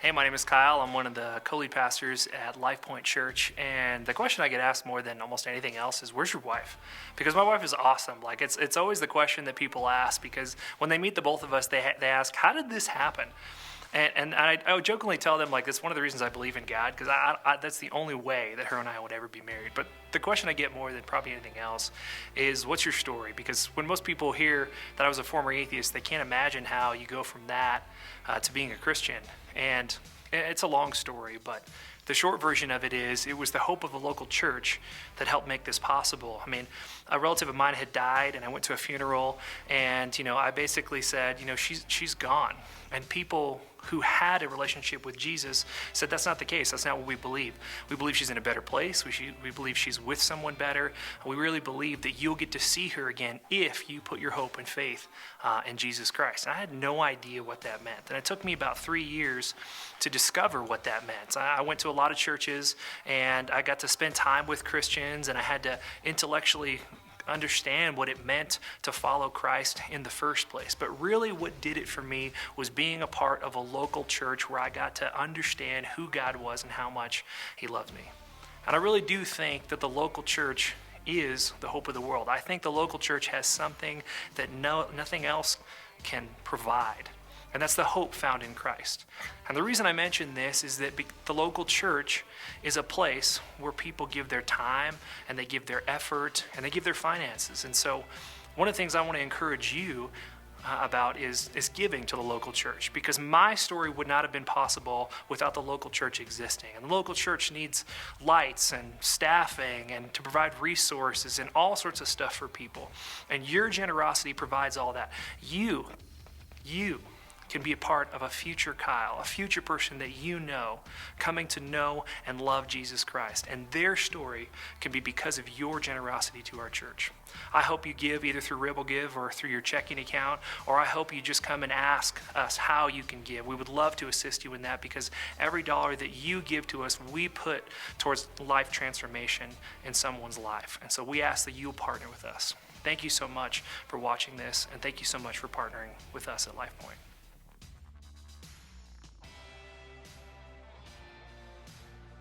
Hey, my name is Kyle. I'm one of the co-lead pastors at Life Point Church, and the question I get asked more than almost anything else is, "Where's your wife?" Because my wife is awesome. Like it's always the question that people ask because when they meet the both of us, they ask, "How did this happen?" And I would jokingly tell them, like, it's one of the reasons I believe in God, because that's the only way that her and I would ever be married. But the question I get more than probably anything else is, what's your story? Because when most people hear that I was a former atheist, they can't imagine how you go from that to being a Christian. And it's a long story, but the short version of it is, it was the hope of the local church that helped make this possible. I mean, a relative of mine had died, and I went to a funeral, and I basically said, she's gone. And people who had a relationship with Jesus said that's not the case. That's not what we believe. We believe she's in a better place. We believe she's with someone better. We really believe that you'll get to see her again if you put your hope and faith in Jesus Christ. And I had no idea what that meant. And it took me about 3 years to discover what that meant. I went to a lot of churches, and I got to spend time with Christians, and I had to intellectually understand what it meant to follow Christ in the first place. But really what did it for me was being a part of a local church where I got to understand who God was and how much he loved me. And I really do think that the local church is the hope of the world. I think the local church has something that nothing else can provide. And that's the hope found in Christ. And the reason I mention this is that the local church is a place where people give their time, and they give their effort, and they give their finances. And so one of the things I want to encourage you about is giving to the local church, because my story would not have been possible without the local church existing. And the local church needs lights and staffing and to provide resources and all sorts of stuff for people. And your generosity provides all that. You can be a part of a future Kyle, a future person that you know, coming to know and love Jesus Christ. And their story can be because of your generosity to our church. I hope you give either through Rebel Give or through your checking account, or I hope you just come and ask us how you can give. We would love to assist you in that, because every dollar that you give to us, we put towards life transformation in someone's life. And so we ask that you'll partner with us. Thank you so much for watching this, and thank you so much for partnering with us at Life Point.